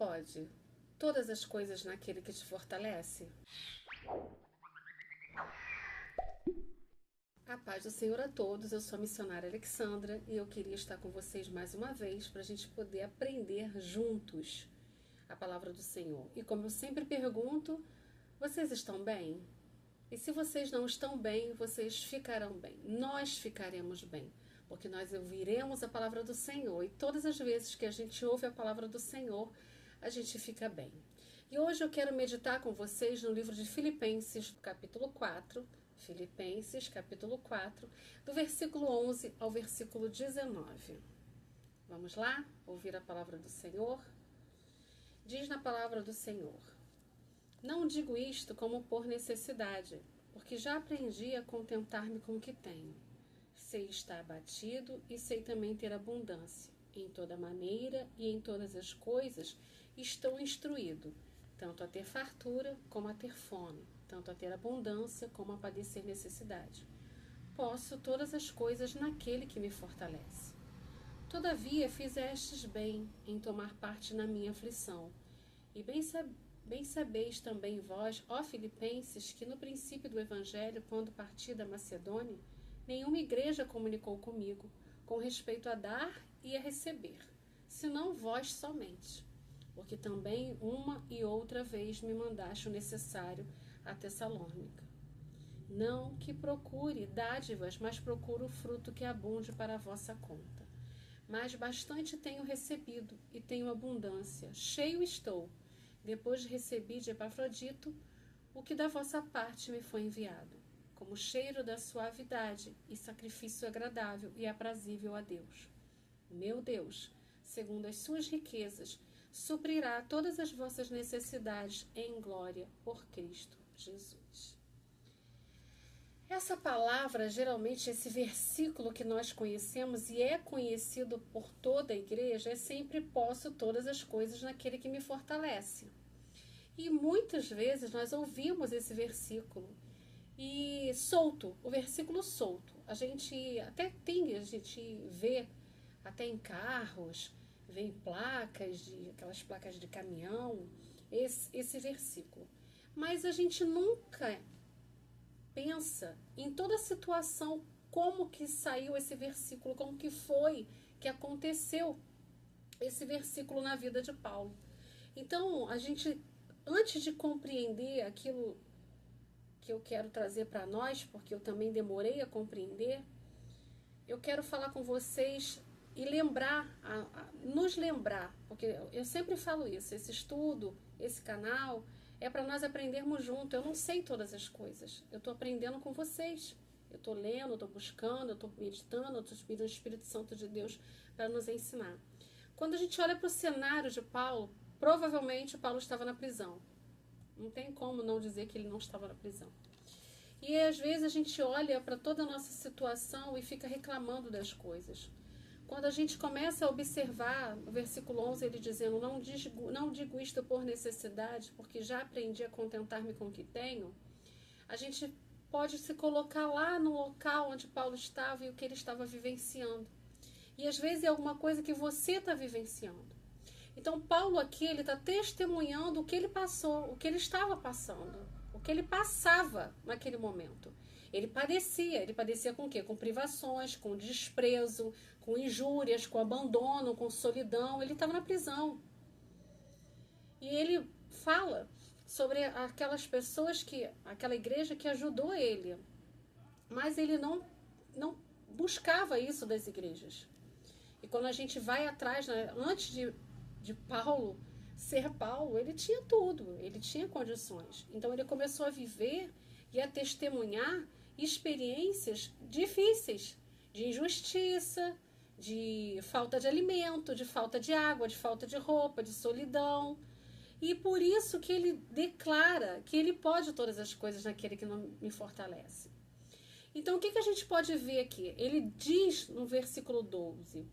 pode todas as coisas naquele que te fortalece? A paz do Senhor a todos, eu sou a missionária Alexandra e eu queria estar com vocês mais uma vez para a gente poder aprender juntos a palavra do Senhor. E como eu sempre pergunto, vocês estão bem? E se vocês não estão bem, vocês ficarão bem. Nós ficaremos bem, porque nós ouviremos a palavra do Senhor. E todas as vezes que a gente ouve a palavra do Senhor, a gente fica bem. E hoje eu quero meditar com vocês no livro de Filipenses, capítulo 4. Filipenses, capítulo 4, do versículo 11 ao versículo 19. Vamos lá? Ouvir a palavra do Senhor? Diz na palavra do Senhor: Não digo isto como por necessidade, porque já aprendi a contentar-me com o que tenho. Sei estar abatido e sei também ter abundância. Em toda maneira e em todas as coisas estou instruído, tanto a ter fartura como a ter fome, tanto a ter abundância como a padecer necessidade. Posso todas as coisas naquele que me fortalece. Todavia fizestes bem em tomar parte na minha aflição. E bem sabeis também vós, ó Filipenses, que no princípio do Evangelho, quando parti da Macedônia, nenhuma igreja comunicou comigo, com respeito a dar e a receber, senão vós somente. Porque também uma e outra vez me mandaste o necessário a Tessalônica. Não que procure dádivas, mas procuro o fruto que abunde para a vossa conta. Mas bastante tenho recebido e tenho abundância, cheio estou, depois recebi de Epafrodito o que da vossa parte me foi enviado, como cheiro da suavidade e sacrifício agradável e aprazível a Deus. Meu Deus, segundo as suas riquezas, suprirá todas as vossas necessidades em glória por Cristo Jesus. Essa palavra, geralmente esse versículo que nós conhecemos e é conhecido por toda a igreja, é sempre posso todas as coisas naquele que me fortalece. E muitas vezes nós ouvimos esse versículo e solto, o versículo solto. A gente vê até em carros, vê em aquelas placas de caminhão, esse versículo. Mas a gente nunca pensa em toda a situação, como que saiu esse versículo, como que foi que aconteceu esse versículo na vida de Paulo. Então, a gente, antes de compreender aquilo que eu quero trazer para nós, porque eu também demorei a compreender, eu quero falar com vocês e nos lembrar, porque eu sempre falo isso, esse estudo, esse canal, é para nós aprendermos junto. Eu não sei todas as coisas, eu estou aprendendo com vocês. Eu estou lendo, estou buscando, estou meditando, estou pedindo o Espírito Santo de Deus para nos ensinar. Quando a gente olha para o cenário de Paulo, provavelmente Paulo estava na prisão. Não tem como não dizer que ele não estava na prisão. E às vezes a gente olha para toda a nossa situação e fica reclamando das coisas. Quando a gente começa a observar o versículo 11, ele dizendo, não digo isto por necessidade, porque já aprendi a contentar-me com o que tenho, a gente pode se colocar lá no local onde Paulo estava e o que ele estava vivenciando. E às vezes é alguma coisa que você está vivenciando. Então Paulo aqui, ele está testemunhando o que ele passou, o que ele estava passando, o que ele passava naquele momento. Ele padecia com o quê? Com privações, com desprezo, com injúrias, com abandono, com solidão. Ele estava na prisão. E ele fala sobre aquelas pessoas, aquela igreja que ajudou ele. Mas ele não buscava isso das igrejas. E quando a gente vai atrás, né, antes de Paulo ser Paulo, ele tinha tudo, ele tinha condições. Então ele começou a viver e a testemunhar experiências difíceis, de injustiça, de falta de alimento, de falta de água, de falta de roupa, de solidão. E por isso que ele declara que ele pode todas as coisas naquele que não me fortalece. Então o que a gente pode ver aqui? Ele diz no versículo 12,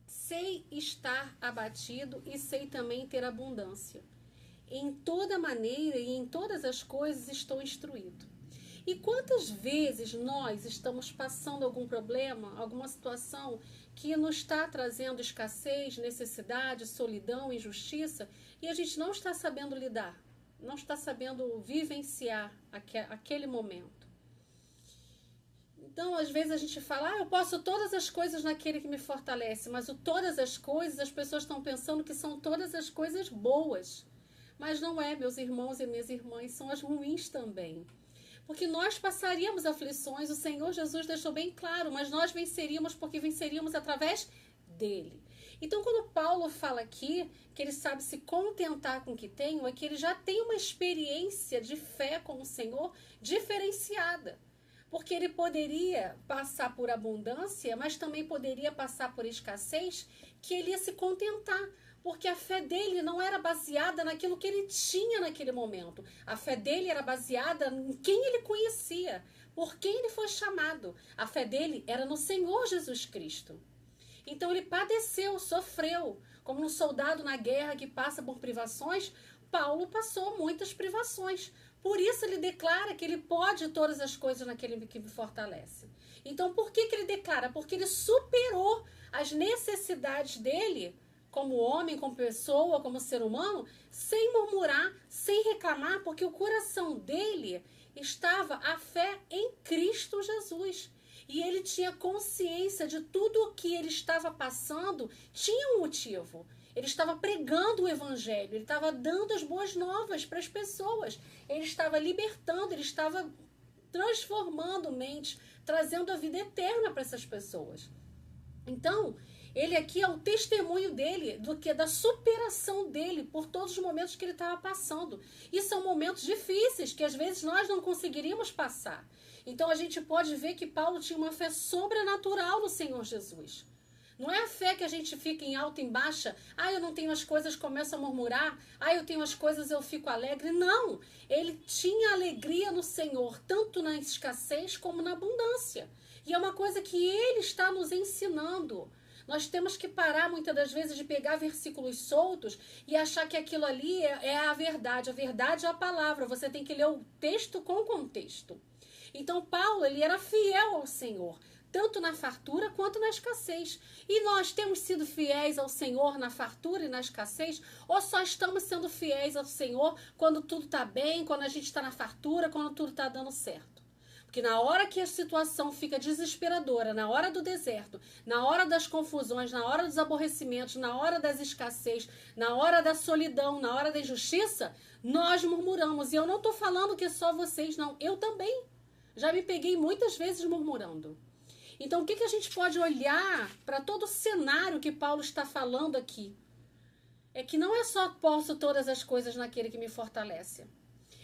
sei estar abatido e sei também ter abundância. Em toda maneira e em todas as coisas estou instruído. E quantas vezes nós estamos passando algum problema, alguma situação que nos está trazendo escassez, necessidade, solidão, injustiça, e a gente não está sabendo lidar, não está sabendo vivenciar aquele momento. Então, às vezes a gente fala, eu posso todas as coisas naquele que me fortalece, mas o todas as coisas, as pessoas estão pensando que são todas as coisas boas. Mas não é, meus irmãos e minhas irmãs, são as ruins também. Porque nós passaríamos aflições, o Senhor Jesus deixou bem claro, mas nós venceríamos porque venceríamos através dele. Então, quando Paulo fala aqui que ele sabe se contentar com o que tem, é que ele já tem uma experiência de fé com o Senhor diferenciada. Porque ele poderia passar por abundância, mas também poderia passar por escassez, que ele ia se contentar. Porque a fé dele não era baseada naquilo que ele tinha naquele momento. A fé dele era baseada em quem ele conhecia, por quem ele foi chamado. A fé dele era no Senhor Jesus Cristo. Então ele padeceu, sofreu. Como um soldado na guerra que passa por privações, Paulo passou muitas privações. Por isso ele declara que ele pode todas as coisas naquele que me fortalece. Então por que ele declara? Porque ele superou as necessidades dele, como homem, como pessoa, como ser humano, sem murmurar, sem reclamar, porque o coração dele estava a fé em Cristo Jesus. E ele tinha consciência de tudo o que ele estava passando, tinha um motivo. Ele estava pregando o evangelho, ele estava dando as boas novas para as pessoas. Ele estava libertando, ele estava transformando mentes, trazendo a vida eterna para essas pessoas. Então, ele aqui é o testemunho dele, da superação dele por todos os momentos que ele estava passando. E são momentos difíceis, que às vezes nós não conseguiríamos passar. Então a gente pode ver que Paulo tinha uma fé sobrenatural no Senhor Jesus. Não é a fé que a gente fica em alta e em baixa. Eu não tenho as coisas, começo a murmurar. Eu tenho as coisas, eu fico alegre. Não, ele tinha alegria no Senhor, tanto na escassez como na abundância. E é uma coisa que ele está nos ensinando. Nós temos que parar muitas das vezes de pegar versículos soltos e achar que aquilo ali é a verdade. A verdade é a palavra. Você tem que ler o texto com contexto. Então Paulo, ele era fiel ao Senhor, tanto na fartura quanto na escassez. E nós temos sido fiéis ao Senhor na fartura e na escassez? Ou só estamos sendo fiéis ao Senhor quando tudo está bem, quando a gente está na fartura, quando tudo está dando certo? Porque na hora que a situação fica desesperadora, na hora do deserto, na hora das confusões, na hora dos aborrecimentos, na hora das escassez, na hora da solidão, na hora da injustiça, nós murmuramos. E eu não estou falando que é só vocês, não. Eu também. Já me peguei muitas vezes murmurando. Então, o que a gente pode olhar para todo o cenário que Paulo está falando aqui? É que não é só posso todas as coisas naquele que me fortalece,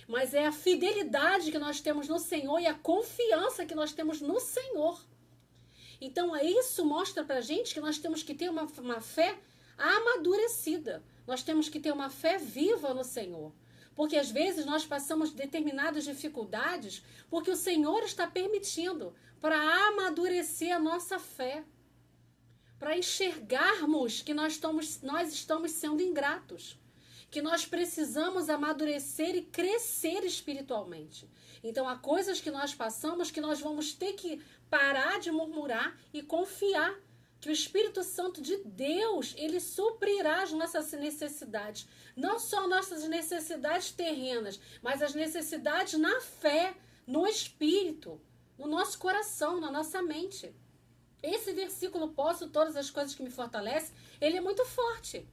mas é a fidelidade que nós temos no Senhor e a confiança que nós temos no Senhor. Então, isso mostra para a gente que nós temos que ter uma fé amadurecida. Nós temos que ter uma fé viva no Senhor. Porque às vezes nós passamos determinadas dificuldades porque o Senhor está permitindo para amadurecer a nossa fé, para enxergarmos que nós estamos sendo ingratos, que nós precisamos amadurecer e crescer espiritualmente. Então há coisas que nós passamos que nós vamos ter que parar de murmurar e confiar que o Espírito Santo de Deus, ele suprirá as nossas necessidades. Não só nossas necessidades terrenas, mas as necessidades na fé, no Espírito, no nosso coração, na nossa mente. Esse versículo, posso todas as coisas que me fortalecem, ele é muito forte.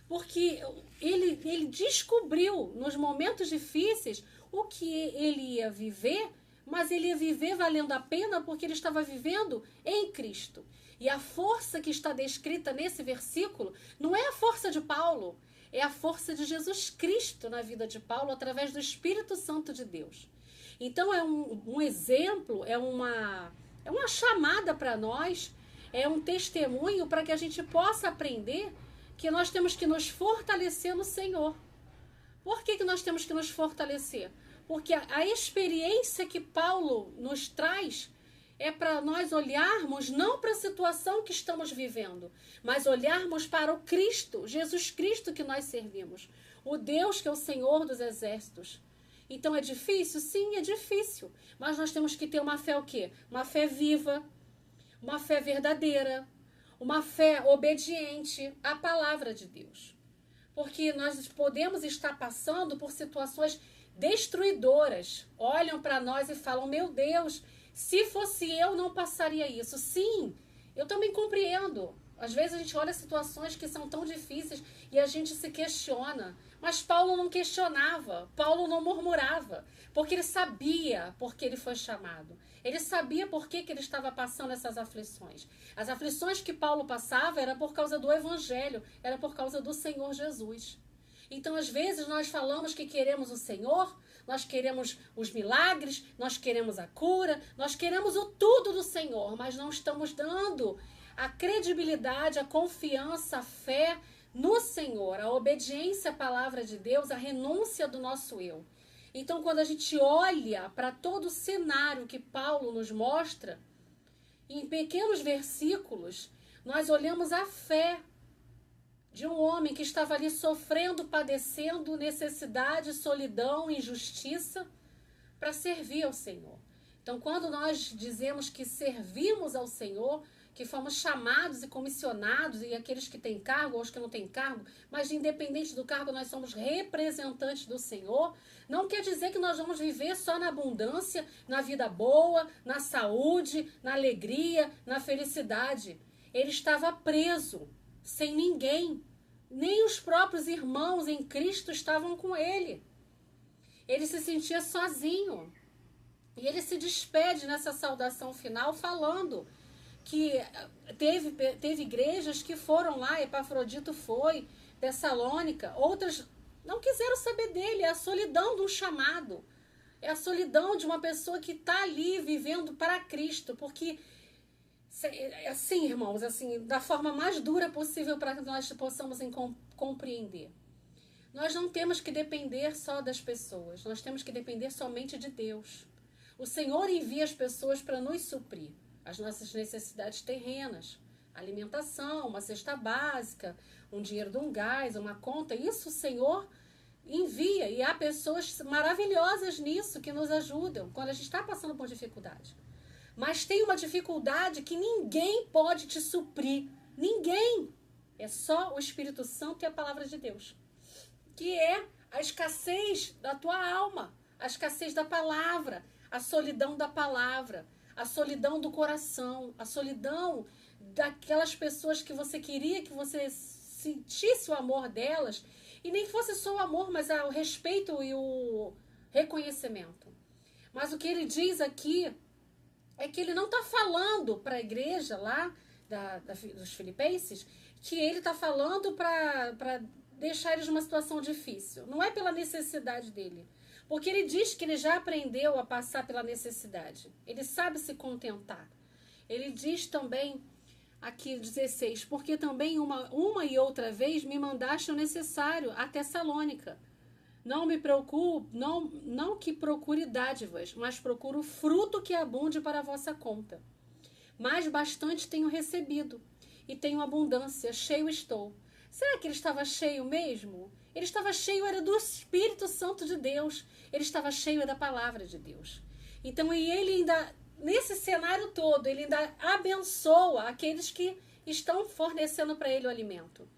Porque ele descobriu nos momentos difíceis o que ele ia viver, mas ele ia viver valendo a pena porque ele estava vivendo em Cristo. E a força que está descrita nesse versículo não é a força de Paulo, é a força de Jesus Cristo na vida de Paulo através do Espírito Santo de Deus. Então é um exemplo, é uma chamada para nós, é um testemunho para que a gente possa aprender que nós temos que nos fortalecer no Senhor. Por que nós temos que nos fortalecer? Porque a experiência que Paulo nos traz é para nós olharmos não para a situação que estamos vivendo, mas olharmos para o Cristo, Jesus Cristo que nós servimos, o Deus que é o Senhor dos exércitos. Então é difícil? Sim, é difícil, mas nós temos que ter uma fé o quê? Uma fé viva, uma fé verdadeira, uma fé obediente à palavra de Deus. Porque nós podemos estar passando por situações destruidoras. Olham para nós e falam, meu Deus, se fosse eu, não passaria isso. Sim, eu também compreendo. Às vezes a gente olha situações que são tão difíceis e a gente se questiona. Mas Paulo não questionava, Paulo não murmurava, porque ele sabia por que ele foi chamado. Ele sabia por que ele estava passando essas aflições. As aflições que Paulo passava era por causa do Evangelho, era por causa do Senhor Jesus. Então, às vezes, nós falamos que queremos o Senhor, nós queremos os milagres, nós queremos a cura, nós queremos o tudo do Senhor, mas não estamos dando a credibilidade, a confiança, a fé no Senhor, a obediência à palavra de Deus, a renúncia do nosso eu. Então, quando a gente olha para todo o cenário que Paulo nos mostra, em pequenos versículos, nós olhamos a fé de um homem que estava ali sofrendo, padecendo necessidade, solidão, injustiça, para servir ao Senhor. Então, quando nós dizemos que servimos ao Senhor, que fomos chamados e comissionados, e aqueles que têm cargo, ou os que não têm cargo, mas independente do cargo, nós somos representantes do Senhor, não quer dizer que nós vamos viver só na abundância, na vida boa, na saúde, na alegria, na felicidade. Ele estava preso, sem ninguém. Nem os próprios irmãos em Cristo estavam com ele. Ele se sentia sozinho. E ele se despede nessa saudação final falando que teve igrejas que foram lá, Epafrodito foi, Tessalônica, outras não quiseram saber dele. É a solidão de um chamado, é a solidão de uma pessoa que está ali vivendo para Cristo, porque assim, irmãos, assim, da forma mais dura possível para que nós possamos compreender. Nós não temos que depender só das pessoas, nós temos que depender somente de Deus. O Senhor envia as pessoas para nos suprir as nossas necessidades terrenas, alimentação, uma cesta básica, um dinheiro de um gás, uma conta. Isso o Senhor envia, e há pessoas maravilhosas nisso que nos ajudam quando a gente está passando por dificuldade. Mas tem uma dificuldade que ninguém pode te suprir. Ninguém. É só o Espírito Santo e a palavra de Deus. Que é a escassez da tua alma, a escassez da palavra, a solidão da palavra, a solidão do coração, a solidão daquelas pessoas que você queria que você sentisse o amor delas, e nem fosse só o amor, mas o respeito e o reconhecimento. Mas o que ele diz aqui é que ele não está falando para a igreja lá dos filipenses que ele está falando para deixar eles numa situação difícil. Não é pela necessidade dele. Porque ele diz que ele já aprendeu a passar pela necessidade. Ele sabe se contentar. Ele diz também, aqui 16, porque também uma e outra vez me mandaste o necessário a Tessalônica. Não me preocupo, não que procure dádivas, mas procuro fruto que abunde para a vossa conta. Mas bastante tenho recebido, e tenho abundância, cheio estou. Será que ele estava cheio mesmo? Ele estava cheio, era do Espírito Santo de Deus. Ele estava cheio da palavra de Deus. Então, e ele ainda, nesse cenário todo, ele ainda abençoa aqueles que estão fornecendo para ele o alimento.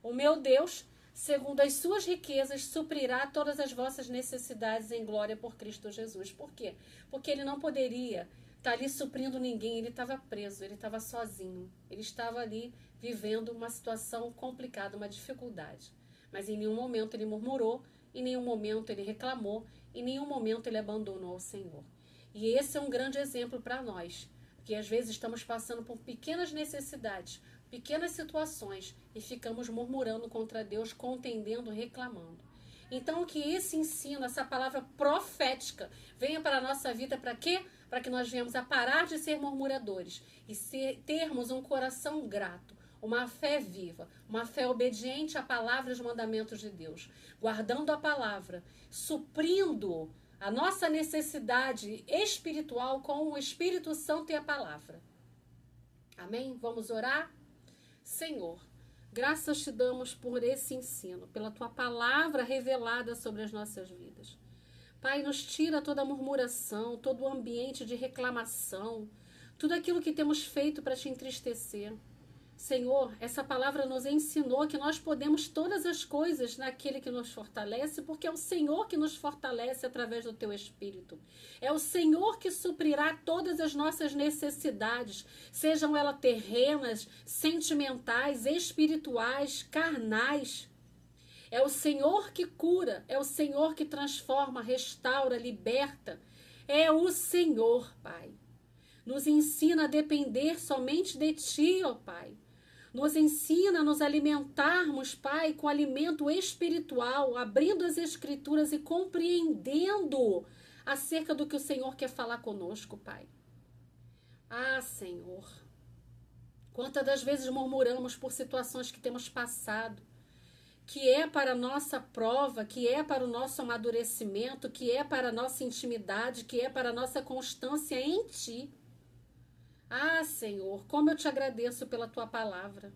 O meu Deus, segundo as suas riquezas, suprirá todas as vossas necessidades em glória por Cristo Jesus. Por quê? Porque ele não poderia estar ali suprindo ninguém, ele estava preso, ele estava sozinho. Ele estava ali vivendo uma situação complicada, uma dificuldade. Mas em nenhum momento ele murmurou, em nenhum momento ele reclamou, em nenhum momento ele abandonou o Senhor. E esse é um grande exemplo para nós, que às vezes estamos passando por pequenas necessidades, pequenas situações, e ficamos murmurando contra Deus, contendendo, reclamando. Então que esse ensino, essa palavra profética, venha para a nossa vida para quê? Para que nós venhamos a parar de ser murmuradores e termos um coração grato, uma fé viva, uma fé obediente à palavra e aos mandamentos de Deus, guardando a palavra, suprindo a nossa necessidade espiritual com o Espírito Santo e a palavra. Amém? Vamos orar? Senhor, graças te damos por esse ensino, pela tua palavra revelada sobre as nossas vidas. Pai, nos tira toda a murmuração, todo o ambiente de reclamação, tudo aquilo que temos feito para te entristecer. Senhor, essa palavra nos ensinou que nós podemos todas as coisas naquele que nos fortalece, porque é o Senhor que nos fortalece através do teu Espírito. É o Senhor que suprirá todas as nossas necessidades, sejam elas terrenas, sentimentais, espirituais, carnais. É o Senhor que cura, é o Senhor que transforma, restaura, liberta. É o Senhor, Pai. Nos ensina a depender somente de Ti, ó Pai. Nos ensina a nos alimentarmos, Pai, com alimento espiritual, abrindo as Escrituras e compreendendo acerca do que o Senhor quer falar conosco, Pai. Ah, Senhor, quantas das vezes murmuramos por situações que temos passado, que é para a nossa prova, que é para o nosso amadurecimento, que é para a nossa intimidade, que é para a nossa constância em Ti. Ah, Senhor, como eu te agradeço pela Tua palavra.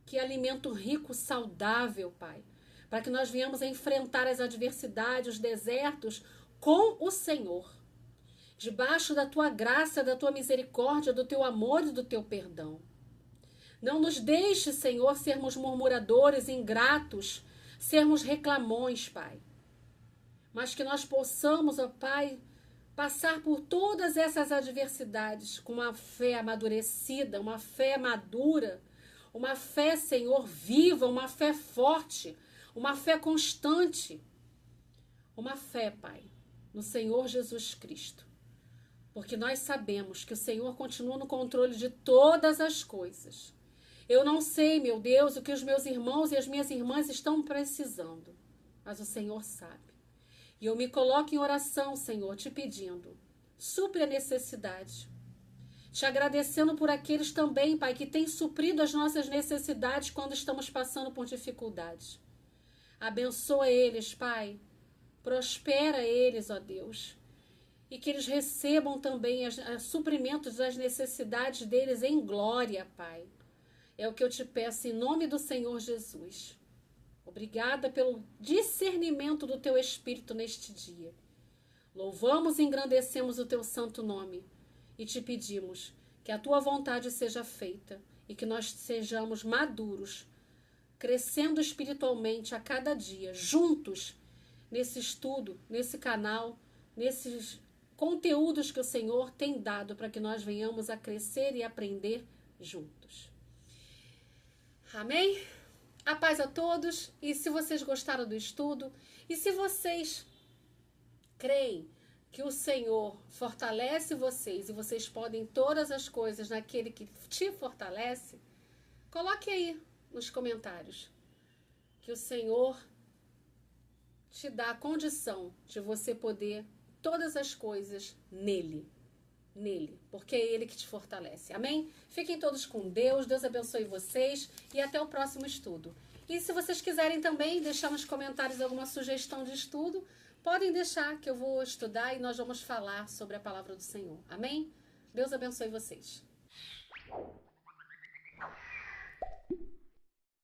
Que alimento rico, saudável, Pai. Para que nós venhamos a enfrentar as adversidades, os desertos com o Senhor. Debaixo da Tua graça, da Tua misericórdia, do Teu amor e do Teu perdão. Não nos deixe, Senhor, sermos murmuradores, ingratos, sermos reclamões, Pai. Mas que nós possamos, ó Pai, passar por todas essas adversidades com uma fé amadurecida, uma fé madura, uma fé, Senhor, viva, uma fé forte, uma fé constante, uma fé, Pai, no Senhor Jesus Cristo. Porque nós sabemos que o Senhor continua no controle de todas as coisas. Eu não sei, meu Deus, o que os meus irmãos e as minhas irmãs estão precisando, mas o Senhor sabe. E eu me coloco em oração, Senhor, te pedindo, supre a necessidade. Te agradecendo por aqueles também, Pai, que têm suprido as nossas necessidades quando estamos passando por dificuldades. Abençoa eles, Pai. Prospera eles, ó Deus. E que eles recebam também os suprimentos das necessidades deles em glória, Pai. É o que eu te peço em nome do Senhor Jesus. Obrigada pelo discernimento do Teu Espírito neste dia. Louvamos e engrandecemos o Teu santo nome e te pedimos que a Tua vontade seja feita e que nós sejamos maduros, crescendo espiritualmente a cada dia, juntos, nesse estudo, nesse canal, nesses conteúdos que o Senhor tem dado para que nós venhamos a crescer e aprender juntos. Amém? A paz a todos, e se vocês gostaram do estudo, e se vocês creem que o Senhor fortalece vocês e vocês podem todas as coisas naquele que te fortalece, coloque aí nos comentários que o Senhor te dá a condição de você poder todas as coisas nele, porque é ele que te fortalece. Amém? Fiquem todos com Deus, Deus abençoe vocês e até o próximo estudo. E se vocês quiserem também deixar nos comentários alguma sugestão de estudo, podem deixar que eu vou estudar e nós vamos falar sobre a palavra do Senhor. Amém? Deus abençoe vocês.